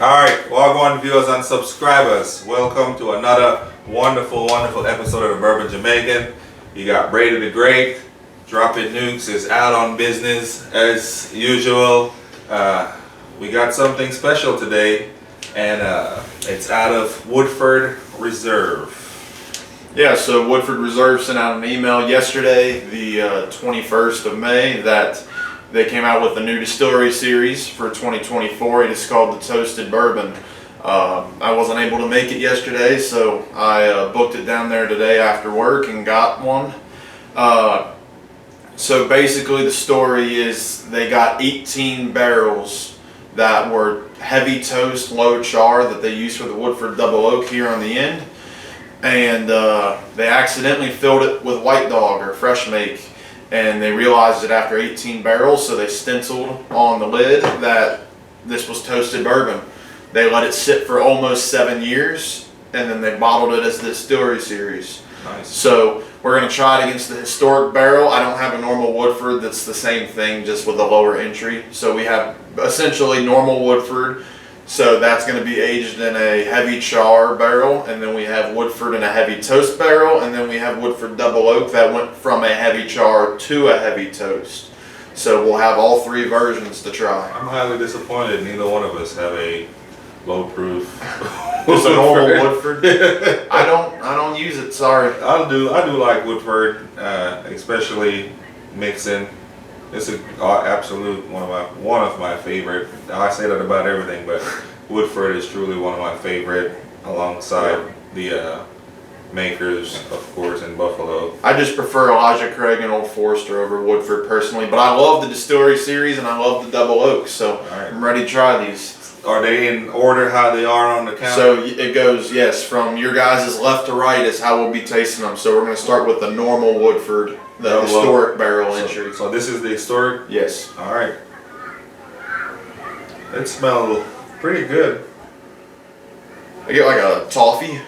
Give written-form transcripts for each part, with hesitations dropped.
Alright, Wagwan viewers and subscribers, welcome to another wonderful episode of the Bourbon Jamaican. You got Brady the Great, Dropping Nukes is out on business as usual. We got something special today, and it's out of Woodford Reserve. Yeah, so Woodford Reserve sent out an email yesterday, the 21st of May, that they came out with a new distillery series for 2024. It is called the Toasted Bourbon. I wasn't able to make it yesterday, so I booked it down there today after work and got one. So basically the story is they got 18 barrels that were heavy toast, low char that they used for the Woodford Double Oak here on the end. And they accidentally filled it with White Dog or fresh make, and they realized it after 18 barrels, so they stenciled on the lid that this was toasted bourbon. They let it sit for almost 7 years, and then they bottled it as the distillery series. Nice. So we're going to try it against the historic barrel. I don't have a normal Woodford that's the same thing, just with a lower entry. So we have essentially normal Woodford. So that's going to be aged in a heavy char barrel, and then we have Woodford in a heavy toast barrel, and then we have Woodford Double Oak that went from a heavy char to a heavy toast. So we'll have all three versions to try. I'm highly disappointed neither one of us have a low proof. Just a normal Woodford. I don't use it. Sorry. I do like Woodford, especially mixing. It's an absolute one of my favorite. I say that about everything, but Woodford is truly one of my favorite, alongside the makers, of course, in Buffalo. I just prefer Elijah Craig and Old Forester over Woodford personally, but I love the distillery series and I love the Double Oak, so right. I'm ready to try these. Are they in order how they are on the counter? So it goes, yes, from your guys' left to right is how we'll be tasting them. So we're going to start with the normal Woodford, the historic barrel entry. So this is the historic? Yes. All right. It smells pretty good. I get like a toffee.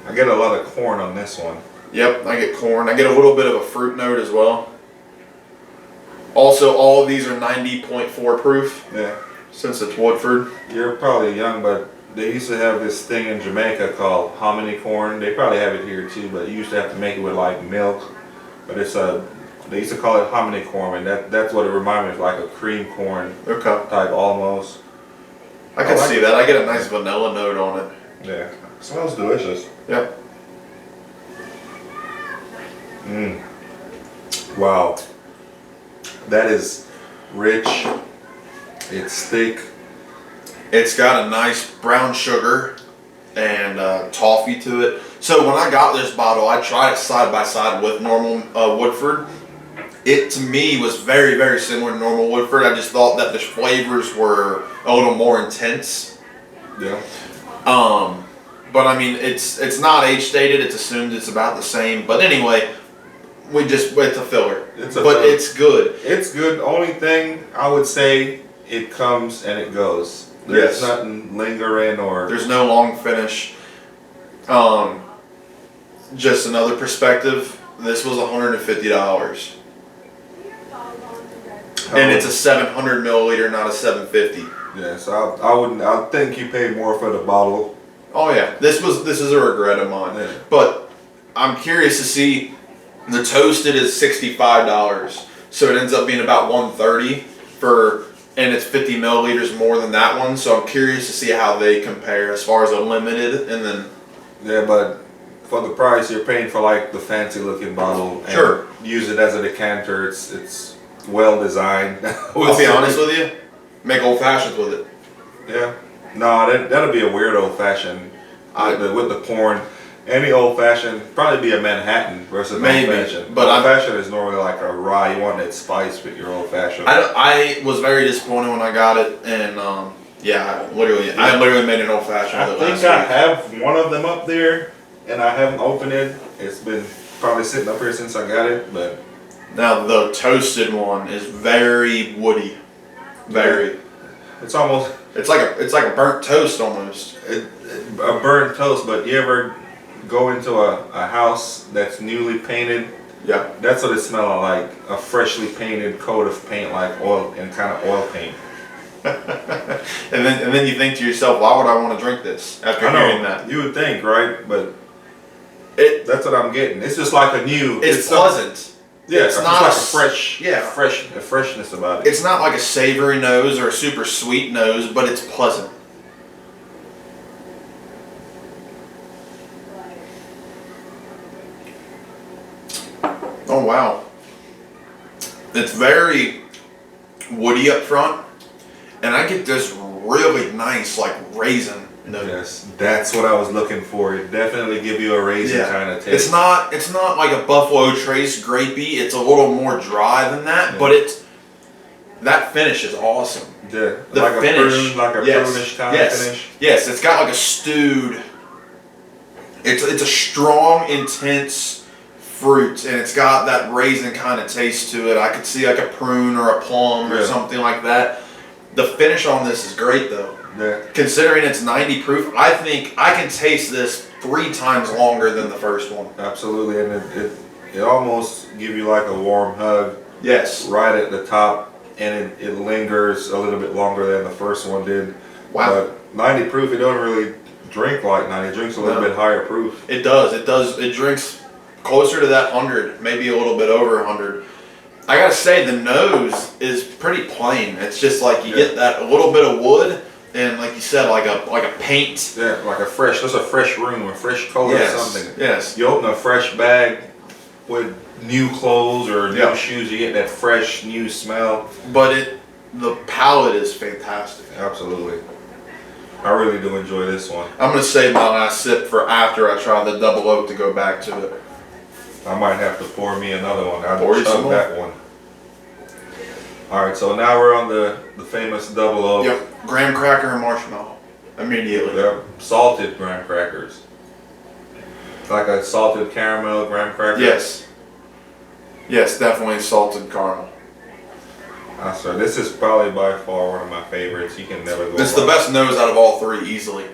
I get a lot of corn on this one. Yep, I get corn. I get a little bit of a fruit note as well. Also, all of these are 90.4 proof. Yeah. Since it's Woodford. You're probably young, but they used to have this thing in Jamaica called hominy corn. They probably have it here too, but you used to have to make it with like milk. But they used to call it hominy corn, and that's what it reminded me of, like a cream corn type almost. I can see that. I get a nice vanilla note on it. Yeah, it smells delicious. Yep. Wow, that is rich. It's thick. It's got a nice brown sugar and toffee to it. So when I got this bottle, I tried it side by side with normal Woodford. It to me was very, very similar to normal Woodford. I just thought that the flavors were a little more intense. Yeah. But I mean, it's not age stated. It's assumed it's about the same. But anyway, it's a filler. It's good. It's good. Only thing I would say, it comes and it goes. There's nothing lingering or... There's no long finish. Just another perspective, this was $150. And it's a 700 milliliter, not a 750. Yeah, so I think you paid more for the bottle. Oh yeah, this is a regret of mine. Yeah. But I'm curious to see, the toasted is $65. So it ends up being about $130 and it's 50 milliliters more than that one, so I'm curious to see how they compare as far as a limited and then... Yeah, but for the price, you're paying for like the fancy looking bottle. And sure. Use it as a decanter. It's well designed. I'll be honest with you, make old fashions with it. Yeah. No, that'll be a weird old fashioned. With the corn. Any old fashioned, probably be a Manhattan versus an old fashioned. But old fashioned is normally like a rye. You want that spice with your old fashioned. I was very disappointed when I got it, and I literally made an old fashioned. I think I have one of them up there, and I haven't opened it. It's been probably sitting up here since I got it, but now the toasted one is very woody, very. It's almost. It's like a burnt toast almost. A burnt toast, but you ever go into a house that's newly painted? Yeah. That's what it smells like, a freshly painted coat of paint, like oil and kind of oil paint. and then you think to yourself, why would I want to drink this after I know, hearing that? you would think, right? But that's what I'm getting. It's just like a new. It's pleasant. Yeah, it's it's not like a a fresh, yeah. a freshness about it. It's not like a savory nose or a super sweet nose, but it's pleasant. Oh wow. It's very woody up front, and I get this really nice like raisin note. Yes, that's what I was looking for. It definitely give you a raisin kind of taste. It's not like a Buffalo Trace grapey. It's a little more dry than that, but that finish is awesome. Yeah, The like finish, a prune, like a prunish kind of finish. Yes, it's got like a stewed. It's a strong, intense fruit, and it's got that raisin kind of taste to it. I could see like a prune or a plum or something like that. The finish on this is great though. Yeah. Considering it's 90 proof, I think I can taste this 3 times longer than the first one. Absolutely, and it almost give you like a warm hug. Yes. Right at the top, and it lingers a little bit longer than the first one did. Wow. But 90 proof, it don't really drink like 90. It drinks a little bit higher proof. It does. It drinks closer to that 100, maybe a little bit over 100. I gotta say, the nose is pretty plain. It's just like you get that a little bit of wood, and like you said, like a paint. Yeah, like just a fresh room, a fresh color or something. Yes. You open a fresh bag with new clothes or new shoes, you get that fresh new smell. But the palate is fantastic. Absolutely. I really do enjoy this one. I'm gonna save my last sip for after I try the double oak to go back to it. I might have to pour me another one. I'll Pour you some chug more? that one. Alright, so now we're on the famous double oak. Yep, graham cracker and marshmallow. Immediately. They're salted graham crackers. Like a salted caramel graham cracker? Yes. Yes, definitely salted caramel. I swear, this is probably by far one of my favorites. You can never go This is the best nose out of all 3, easily.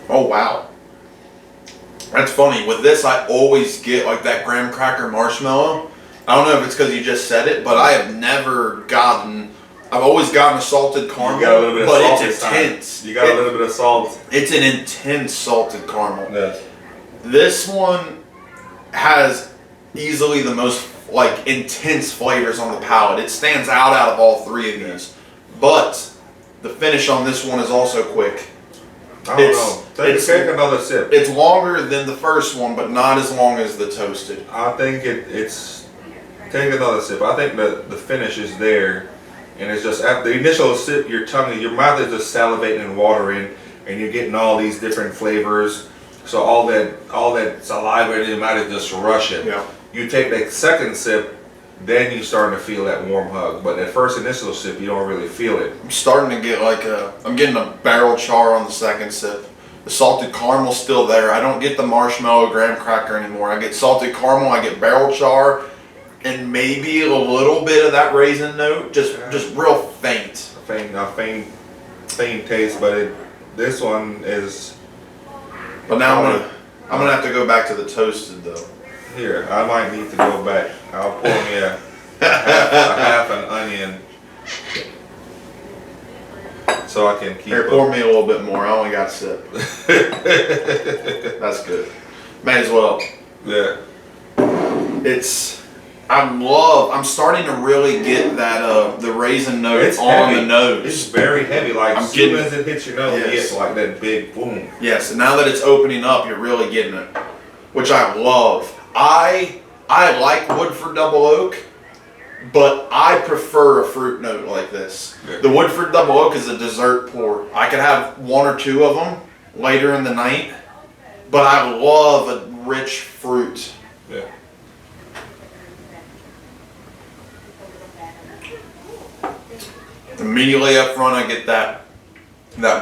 Oh, wow. That's funny. With this, I always get like that graham cracker marshmallow. I don't know if it's because you just said it, but I have never gotten. I've always gotten a salted caramel, You got a little bit of but salt it's this time. intense. You got a little bit of salt. It's an intense salted caramel. Yes. This one has easily the most like intense flavors on the palate. It stands out of all 3 of these, but the finish on this one is also quick. I don't know. Take another sip. It's longer than the first one, but not as long as the toasted. I think it's. Take another sip. I think the finish is there, and it's just after the initial sip, your mouth is just salivating and watering, and you're getting all these different flavors. So all that saliva in your mouth is just rushing. Yeah. You take that second sip, then you starting to feel that warm hug. But that first initial sip, you don't really feel it. I'm starting to get I'm getting a barrel char on the second sip. The salted caramel's still there. I don't get the marshmallow graham cracker anymore. I get salted caramel, I get barrel char, and maybe a little bit of that raisin note, just real faint. A faint taste, but this one is. But now I'm gonna have to go back to the toasted though. Here, I might need to go back. I'll pour me a half an onion so I can keep. Here, pour me a little bit more. I only got a sip. That's good. May as well. Yeah. I'm starting to really get that the raisin note It's on heavy. the nose. It's very heavy. Like I'm as soon getting as it hits your nose, you get like that big boom. Yes, and now that it's opening up, you're really getting it, which I love. I like Woodford Double Oak, but I prefer a fruit note like this. Yeah. The Woodford Double Oak is a dessert pour. I could have 1 or 2 of them later in the night, but I love a rich fruit. Yeah. Immediately up front, I get that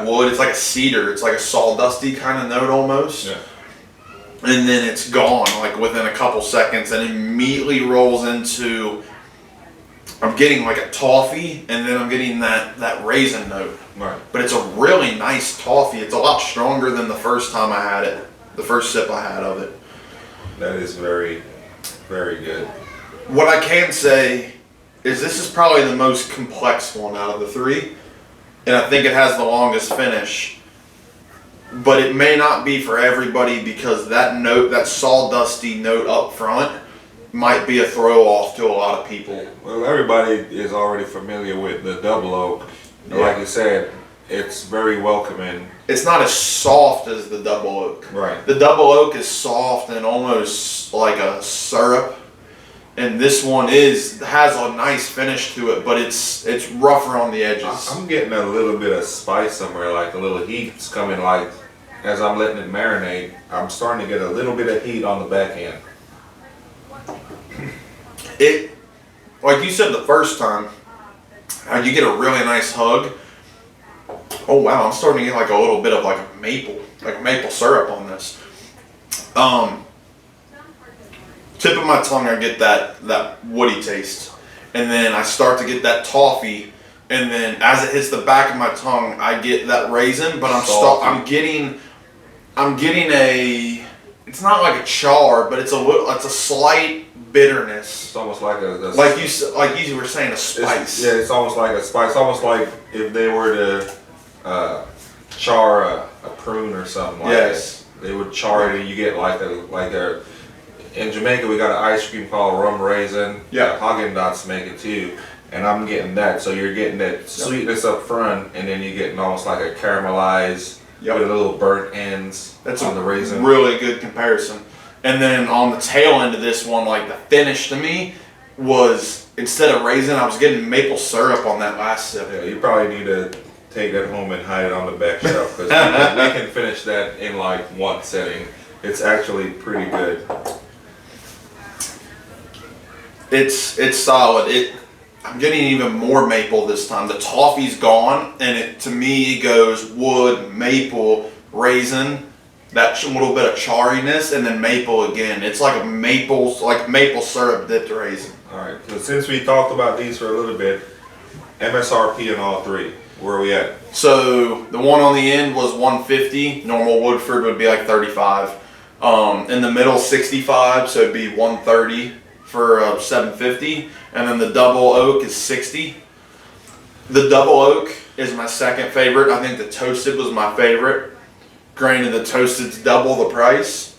wood. It's like a cedar. It's like a sawdusty kind of note almost. Yeah. And then it's gone like within a couple seconds, and immediately rolls into. I'm getting like a toffee, and then I'm getting that raisin note. Right. But it's a really nice toffee. It's a lot stronger than the first time I had it. The first sip I had of it. That is very, very good. What I can say is this is probably the most complex one out of the 3. and I think it has the longest finish. But it may not be for everybody because that note, that sawdusty note up front, might be a throw off to a lot of people. Well, everybody is already familiar with the double oak. Yeah. Like you said, it's very welcoming. It's not as soft as the double oak. Right. The double oak is soft and almost like a syrup, and this one has a nice finish to it, but it's rougher on the edges. I'm getting a little bit of spice somewhere, like a little heat's coming, like as I'm letting it marinate. I'm starting to get a little bit of heat on the back end. It, like you said the first time, you get a really nice hug. Oh wow, I'm starting to get like a little bit of like maple syrup on this. Tip of my tongue, I get that woody taste, and then I start to get that toffee, and then as it hits the back of my tongue, I get that raisin. But I'm getting a. It's not like a char, but it's a slight bitterness. It's almost like like you were saying, a spice. It's almost like a spice. Almost like if they were to char a prune or something like Yes. that. They would char it, and you get like a. In Jamaica, we got an ice cream called rum raisin. Yeah. Haagen-Dazs make it too, and I'm getting that. So you're getting that sweetness up front, and then you're getting almost like a caramelized with a little burnt ends. That's on the raisin. Really good comparison. And then on the tail end of this one, like the finish to me was, instead of raisin, I was getting maple syrup on that last sip. Yeah, you probably need to take that home and hide it on the back shelf, because we can finish that in like one setting. It's actually pretty good. It's solid. I'm getting even more maple this time. The toffee's gone, and to me it goes wood, maple, raisin, that little bit of charriness, and then maple again. It's like maple syrup dipped raisin. All right. So since we talked about these for a little bit, MSRP in all three, where are we at? So the one on the end was $150. Normal Woodford would be like $35. In the middle, $65. So it'd be $130 for $750. And then the double oak is $60. The double oak is my second favorite. I think the toasted was my favorite. Granted, the toasted's double the price,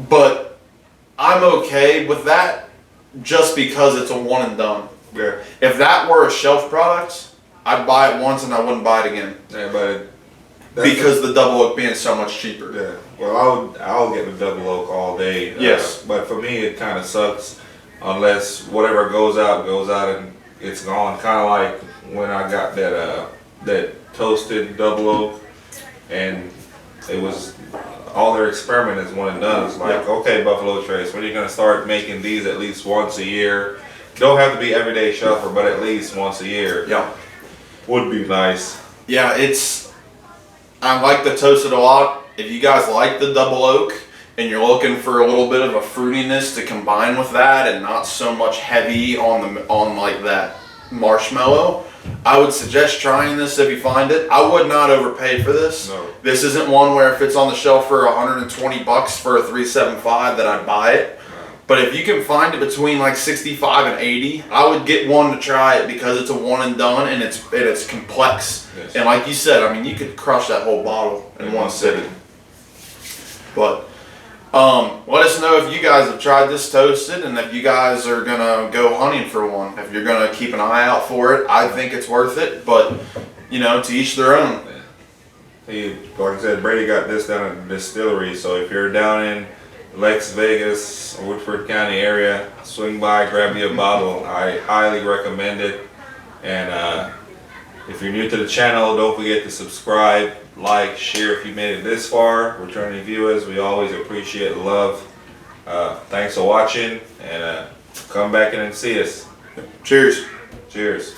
but I'm okay with that just because it's a one and done. Yeah. If that were a shelf product, I'd buy it once and I wouldn't buy it again. Yeah, but because the double oak being so much cheaper. Yeah. Well, I'll get the double oak all day. Yes. But for me, it kind of sucks unless whatever goes out and it's gone. Kind of like when I got that toasted double oak, and it was all their experiment is one and done. It's like, okay, Buffalo Trace, when are you gonna start making these at least once a year? Don't have to be everyday shelfer, but at least once a year. Yeah. Would be nice. Yeah, I like the toasted a lot. If you guys like the double oak and you're looking for a little bit of a fruitiness to combine with that and not so much heavy on like that marshmallow, I would suggest trying this if you find it. I would not overpay for this. No. This isn't one where if it's on the shelf for $120 for a 375 that I'd buy it. But if you can find it between like 65 and 80, I would get one to try it because it's a one and done and it's complex. Yes. And like you said, I mean, you could crush that whole bottle in one sitting. But let us know if you guys have tried this toasted and if you guys are gonna go hunting for one. If you're gonna keep an eye out for it, I think it's worth it. But to each their own. Hey, like I said, Brady got this down at the distillery. So if you're down in Lex Vegas, Woodford County area, swing by, grab you a bottle. I highly recommend it. And if you're new to the channel, don't forget to subscribe, like, share if you made it this far. Returning viewers, we always appreciate the love. Thanks for watching, and come back in and see us. Cheers. Cheers.